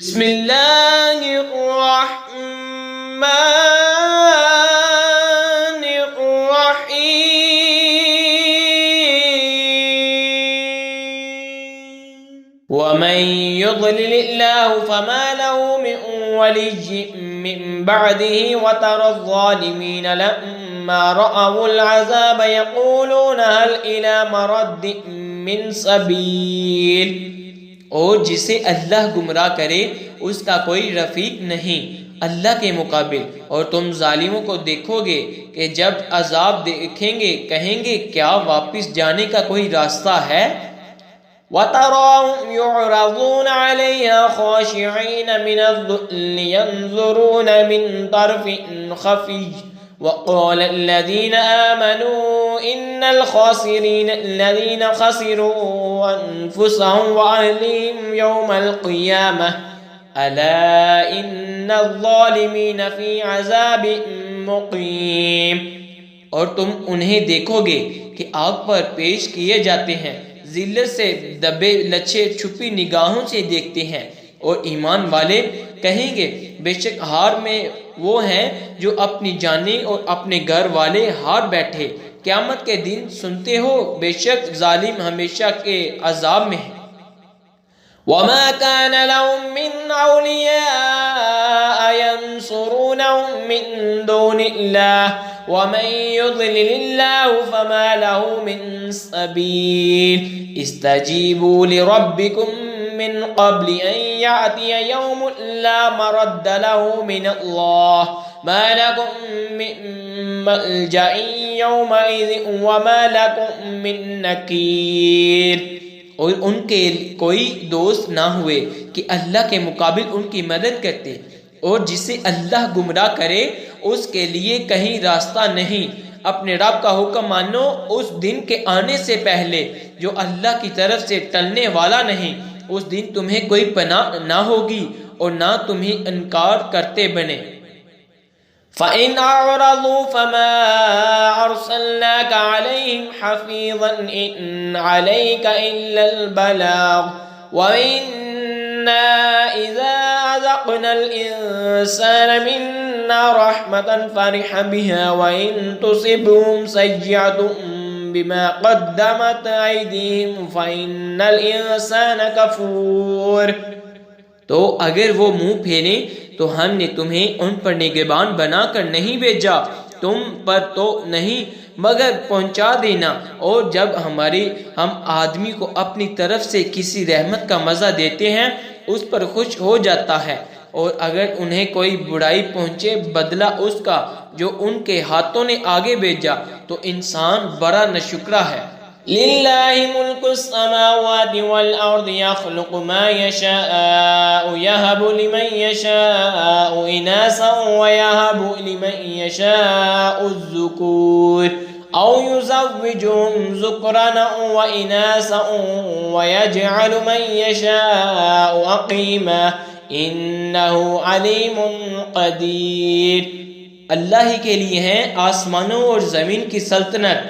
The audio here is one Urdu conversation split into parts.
بسم اللہ الرحمن الرحیم ومن يضلل الله فما له من ولي من بعده وترى الظالمين لما رأوا العذاب يقولون هل إلى مرد من سبيل اور جسے اللہ گمراہ کرے اس کا کوئی رفیق نہیں اللہ کے مقابل، اور تم ظالموں کو دیکھو گے کہ جب عذاب دیکھیں گے کہیں گے کیا واپس جانے کا کوئی راستہ ہے؟ وَتَرَاهُمْ يُعْرَضُونَ عَلَيْهَا خَاشِعِينَ مِنَ الذُّلِّ يَنظُرُونَ مِنْ طَرْفٍ خَفِيٍّ وَقَالَ الَّذِينَ آمَنُوا إِنَّ الْخَاسِرِينَ الَّذِينَ خَسِرُوا أَنفُسَهُمْ وَأَهْلِيهِمْ يَوْمَ الْقِيَامَةِ أَلَا إِنَّ الظَّالِمِينَ فِي عَذَابٍ مُقِيمٍ۔ اور تم انہیں دیکھو گے کہ آگ پر پیش کیے جاتے ہیں، ذلت سے دبے لچے چھپی نگاہوں سے دیکھتے ہیں، اور ایمان والے کہیں گے بے شک ہار میں وہ ہیں جو اپنی جانیں اور اپنے گھر والے ہار بیٹھے۔ قیامت کے دن سنتے ہو بے شک ظالم ہمیشہ کے عذاب میں ہے۔ وَمَا كَانَ لَهُم مِّنْ أَوْلِيَاءَ يَنصُرُونَهُم مِّن دُونِ اللَّهِ وَمَن يُضْلِلِ اللَّهُ فَمَا لَهُ مِن سَبِيلٍ اسْتَجِيبُوا لِرَبِّكُم من قبل أن يأتي يوم لا مرد له من الله ما لكم من ملجأ يومئذ وما لكم من نكير۔ اور ان کے کوئی دوست نہ ہوئے کہ اللہ کے مقابل ان کی مدد کرتے، اور جسے اللہ گمراہ کرے اس کے لیے کہیں راستہ نہیں۔ اپنے رب کا حکم مانو اس دن کے آنے سے پہلے جو اللہ کی طرف سے ٹلنے والا نہیں۔ اس دن تمہیں کوئی پناہ نہ ہوگی اور نہ تمہیں انکار کرتے بنے۔ فَإِنْ أَعْرَضُوا فَمَا أَرْسَلْنَاكَ عَلَيْهِمْ حَفِيظًا إِنْ عَلَيْكَ إِلَّا الْبَلَاغُ وَإِنَّا إِذَا أَذَقْنَا الْإِنسَانَ مِنَّا رَحْمَةً فَرِحَ بِهَا وَإِنْ تُصِبْهُمْ سَيِّئَةٌ بما قدمت ایدیہم فإن الانسان کفور۔ تو اگر وہ منہ پھیریں تو ہم نے تمہیں ان پر نگہبان بنا کر نہیں بھیجا، تم پر تو نہیں مگر پہنچا دینا۔ اور جب ہم آدمی کو اپنی طرف سے کسی رحمت کا مزہ دیتے ہیں اس پر خوش ہو جاتا ہے، اور اگر انہیں کوئی برائی پہنچے بدلہ اس کا جو ان کے ہاتھوں نے آگے بھیجا تو انسان بڑا ناشکرا ہے۔ لِلَّهِ مُلْكُ السَّمَاوَاتِ وَالْأَرْضِ يَخْلُقُ مَا يَشَاءُ يَهَبُ لِمَن يَشَاءُ إِنَاثًا وَيَهَبُ لِمَن يَشَاءُ الذُّكُورَ أَوْ يُزَوِّجُهُمْ ذُكْرَانًا وَإِنَاثًا وَيَجْعَلُ مَن يَشَاءُ عَقِيمًا إِنَّهُ عَلِيمٌ قَدِيرٌ۔ اللہ ہی کے لیے ہیں آسمانوں اور زمین کی سلطنت،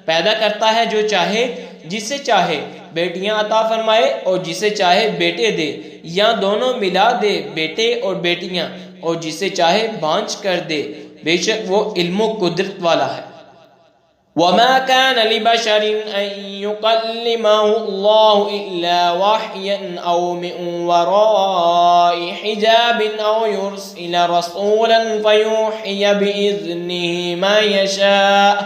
پیدا کرتا ہے جو چاہے، جسے چاہے بیٹیاں عطا فرمائے اور جسے چاہے بیٹے دے، یا دونوں ملا دے بیٹے اور بیٹیاں، اور جسے چاہے بانجھ کر دے، بے شک وہ علم و قدرت والا ہے۔ وَمَا كَانَ لِبَشَرٍ أَن يُكَلِّمَهُ اللَّهُ إِلَّا وَحْيًا أَوْ مِن وَرَاءِ حِجَابٍ أَوْ يُرْسِلَ رَسُولًا فَيُوحِيَ بِإِذْنِهِ مَا يَشَاءُ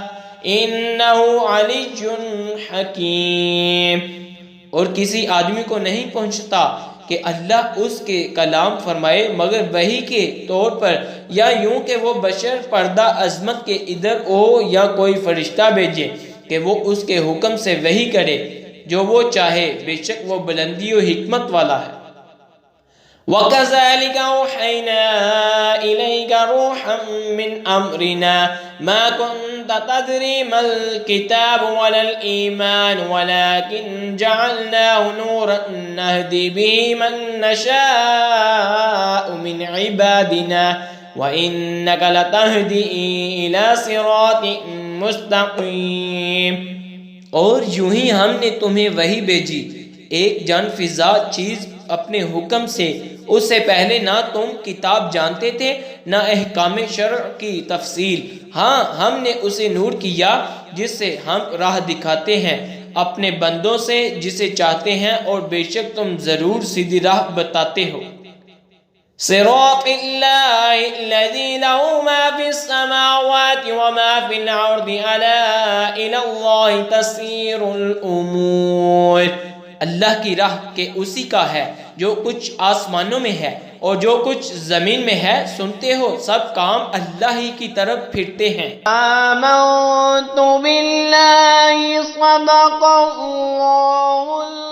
إِنَّهُ عَلِيٌّ حَكِيمٌ۔ اور کسی آدمی کو نہیں پہنچتا کہ اللہ اس کے کلام فرمائے مگر وحی کے طور پر، یا یوں کہ وہ بشر پردہ عظمت کے ادھر ہو، یا کوئی فرشتہ بھیجے کہ وہ اس کے حکم سے وحی کرے جو وہ چاہے، بے شک وہ بلندی و حکمت والا ہے۔ وَكَذَلِكَ أَوْحَيْنَا إِلَيْكَ رُوحًا مِّنْ أَمْرِنَا مَا كُنْتَ تَدْرِي مَا الْكِتَابُ وَلَا الْإِيمَانُ وَلَكِنْ جَعَلْنَاهُ نُورًا نَهْدِي بِهِ مَن نَّشَاءُ مِنْ عِبَادِنَا وَإِنَّكَ لَتَهْدِي إِلَى صِرَاطٍ مُسْتَقِيمٍ۔ اور یوں ہی ہم نے تمہیں وحی بھیجی، ایک جان فضا چیز اپنے حکم سے اس سے پہلے نہ تم کتاب جانتے تھے نہ احکام شرع کی تفصیل. ہاں ہم نے اسے نور کیا جس سے ہم راہ دکھاتے ہیں اپنے بندوں سے جسے چاہتے ہیں اور بے شک تم ضرور سیدھی راہ بتاتے ہو. صراط اللہ الذی له ما فی السماوات وما فی الارض الا الی اللہ تسیر الامور. اللہ کی راہ کہ اسی کا ہے جو کچھ آسمانوں میں ہے اور جو کچھ زمین میں ہے. سنتے ہو سب کام اللہ ہی کی طرف پھرتے ہیں. آمنت باللہ صدق اللہ